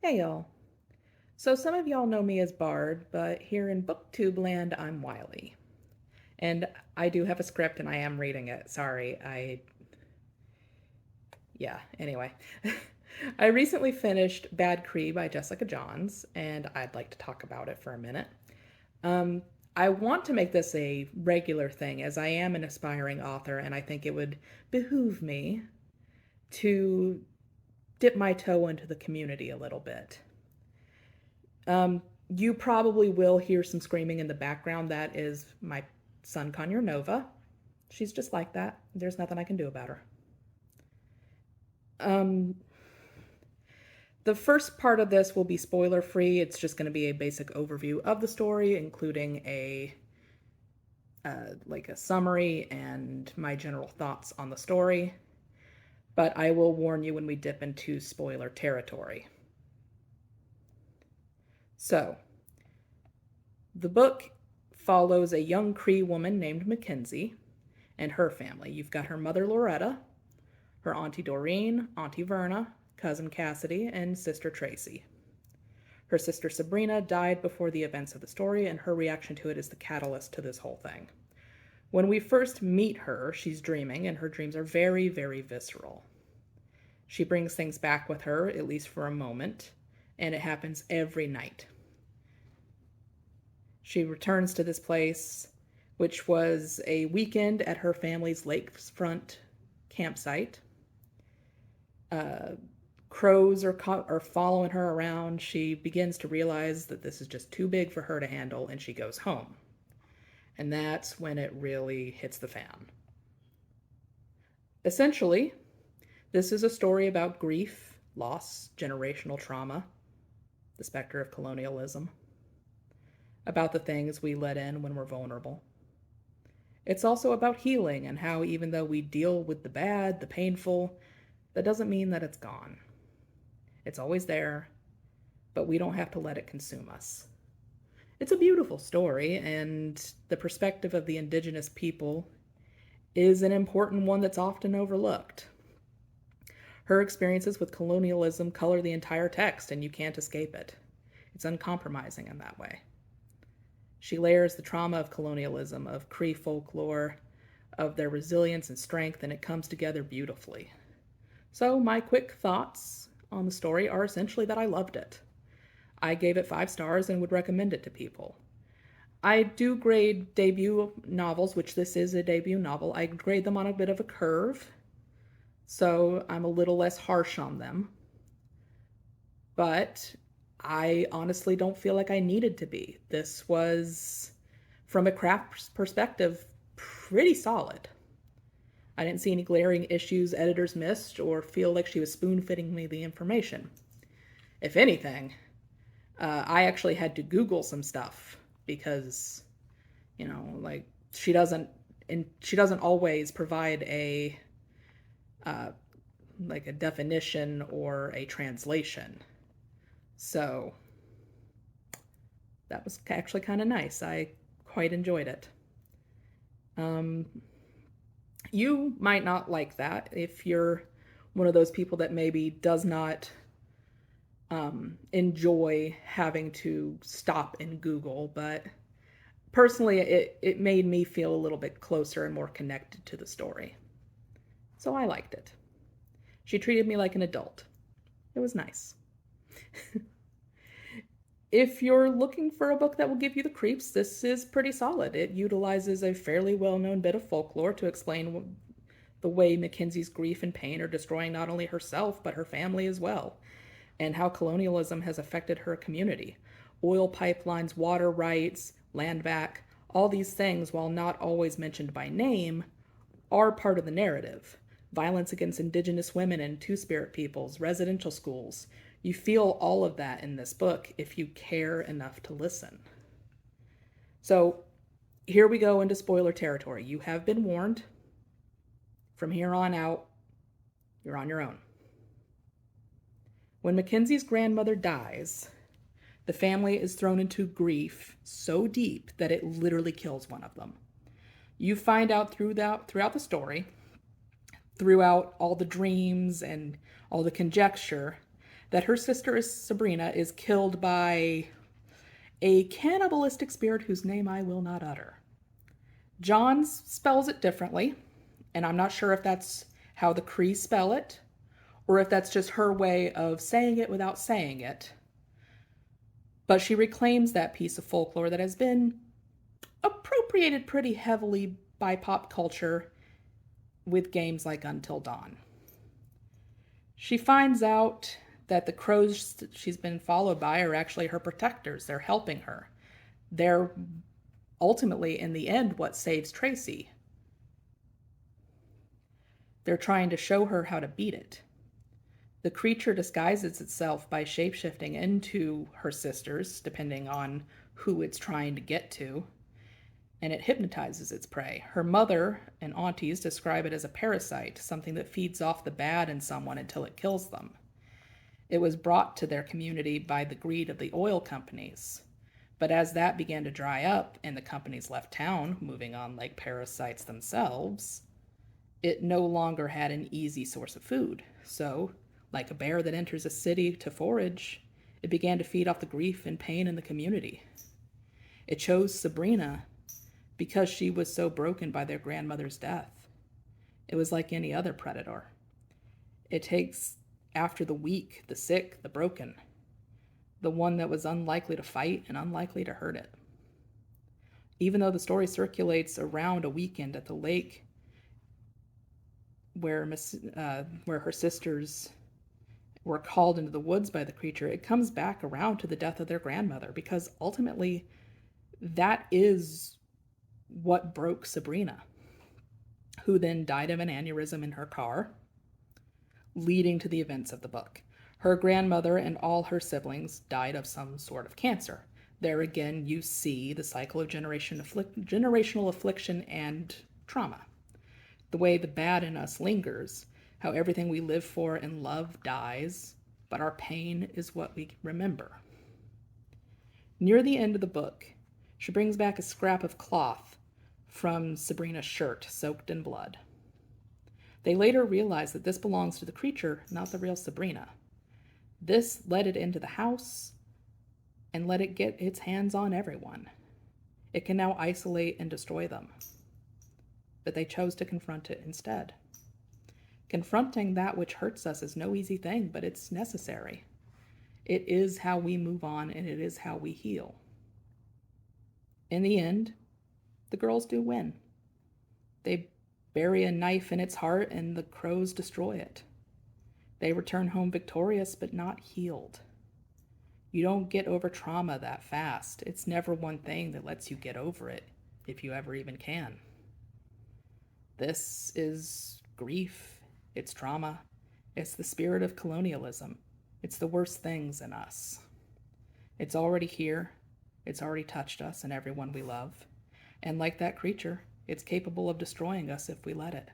Hey y'all. So some of y'all know me as Bard, but here in BookTube land, I'm Wiley. And I do have a script and I am reading it. Sorry, yeah, anyway. I recently finished Bad Cree by Jessica Johns, and I'd like to talk about it for a minute. Um, I want to make this a regular thing as I am an aspiring author, and I think it would behoove me to dip my toe into the community a little bit. Um, you probably will hear some screaming in the background. That is my son, Conure Nova. She's just like that. There's nothing I can do about her. Um, the first part of this will be spoiler free. It's just going to be a basic overview of the story, including a summary and my general thoughts on the story. But I will warn you when we dip into spoiler territory. So, the book follows a young Cree woman named Mackenzie and her family. You've got her mother Loretta, her auntie Doreen, auntie Verna, cousin Cassidy, and sister Tracy. Her sister Sabrina died before the events of the story, and her reaction to it is the catalyst to this whole thing. When we first meet her, she's dreaming, and her dreams are very, very visceral. She brings things back with her, at least for a moment, and it happens every night. She returns to this place, which was a weekend at her family's lakefront campsite. Crows are following her around. She begins to realize that this is just too big for her to handle, and she goes home. And that's when it really hits the fan. Essentially, this is a story about grief, loss, generational trauma, the specter of colonialism, about the things we let in when we're vulnerable. It's also about healing and how, even though we deal with the bad, the painful, that doesn't mean that it's gone. It's always there, but we don't have to let it consume us. It's a beautiful story, and the perspective of the indigenous people is an important one that's often overlooked. Her experiences with colonialism color the entire text, and you can't escape it. It's uncompromising in that way. She layers the trauma of colonialism, of Cree folklore, of their resilience and strength, and it comes together beautifully. So, my quick thoughts on the story are essentially that I loved it. I gave it 5 stars and would recommend it to people. I do grade debut novels, which this is a debut novel. I grade them on a bit of a curve, so I'm a little less harsh on them. But I honestly don't feel like I needed to be. This was, from a craft perspective, pretty solid. I didn't see any glaring issues editors missed or feel like she was spoon-feeding me the information. If anything, I actually had to Google some stuff because, like she doesn't always provide a like a definition or a translation. So that was actually kind of nice. I quite enjoyed it. You might not like that if you're one of those people that maybe does not enjoy having to stop and Google, but personally, it made me feel a little bit closer and more connected to the story. So I liked it. She treated me like an adult. It was nice. If you're looking for a book that will give you the creeps, this is pretty solid. It utilizes a fairly well-known bit of folklore to explain the way Mackenzie's grief and pain are destroying not only herself, but her family as well, and how colonialism has affected her community. Oil pipelines, water rights, land back, all these things, while not always mentioned by name, are part of the narrative. Violence against indigenous women and two-spirit peoples, residential schools. You feel all of that in this book if you care enough to listen. So here we go into spoiler territory. You have been warned. From here on out, you're on your own. When Mackenzie's grandmother dies, the family is thrown into grief so deep that it literally kills one of them. You find out throughout the story, throughout all the dreams and all the conjecture, that her sister Sabrina is killed by a cannibalistic spirit whose name I will not utter. John spells it differently, and I'm not sure if that's how the Cree spell it, or if that's just her way of saying it without saying it. But she reclaims that piece of folklore that has been appropriated pretty heavily by pop culture with games like Until Dawn. She finds out that the crows she's been followed by are actually her protectors. They're helping her. They're ultimately, in the end, what saves Tracy. They're trying to show her how to beat it. The creature disguises itself by shapeshifting into her sisters, depending on who it's trying to get to, and it hypnotizes its prey. Her mother and aunties describe it as a parasite, something that feeds off the bad in someone until it kills them. It was brought to their community by the greed of the oil companies. But as that began to dry up and the companies left town, moving on like parasites themselves, it no longer had an easy source of food. So, like a bear that enters a city to forage, it began to feed off the grief and pain in the community. It chose Sabrina because she was so broken by their grandmother's death. It was like any other predator. It takes after the weak, the sick, the broken, the one that was unlikely to fight and unlikely to hurt it. Even though the story circulates around a weekend at the lake where her sisters were called into the woods by the creature, it comes back around to the death of their grandmother, because ultimately that is what broke Sabrina, who then died of an aneurysm in her car, leading to the events of the book. Her grandmother and all her siblings died of some sort of cancer. There again, you see the cycle of generational affliction and trauma. The way the bad in us lingers, how everything we live for and love dies, but our pain is what we remember. Near the end of the book, she brings back a scrap of cloth from Sabrina's shirt, soaked in blood. They later realize that this belongs to the creature, not the real Sabrina. This let it into the house and let it get its hands on everyone. It can now isolate and destroy them. But they chose to confront it instead. Confronting that which hurts us is no easy thing, but it's necessary. It is how we move on, and it is how we heal. In the end, the girls do win. They bury a knife in its heart, and the crows destroy it. They return home victorious, but not healed. You don't get over trauma that fast. It's never one thing that lets you get over it, if you ever even can. This is grief. It's trauma. It's the spirit of colonialism. It's the worst things in us. It's already here. It's already touched us and everyone we love. And like that creature, it's capable of destroying us if we let it.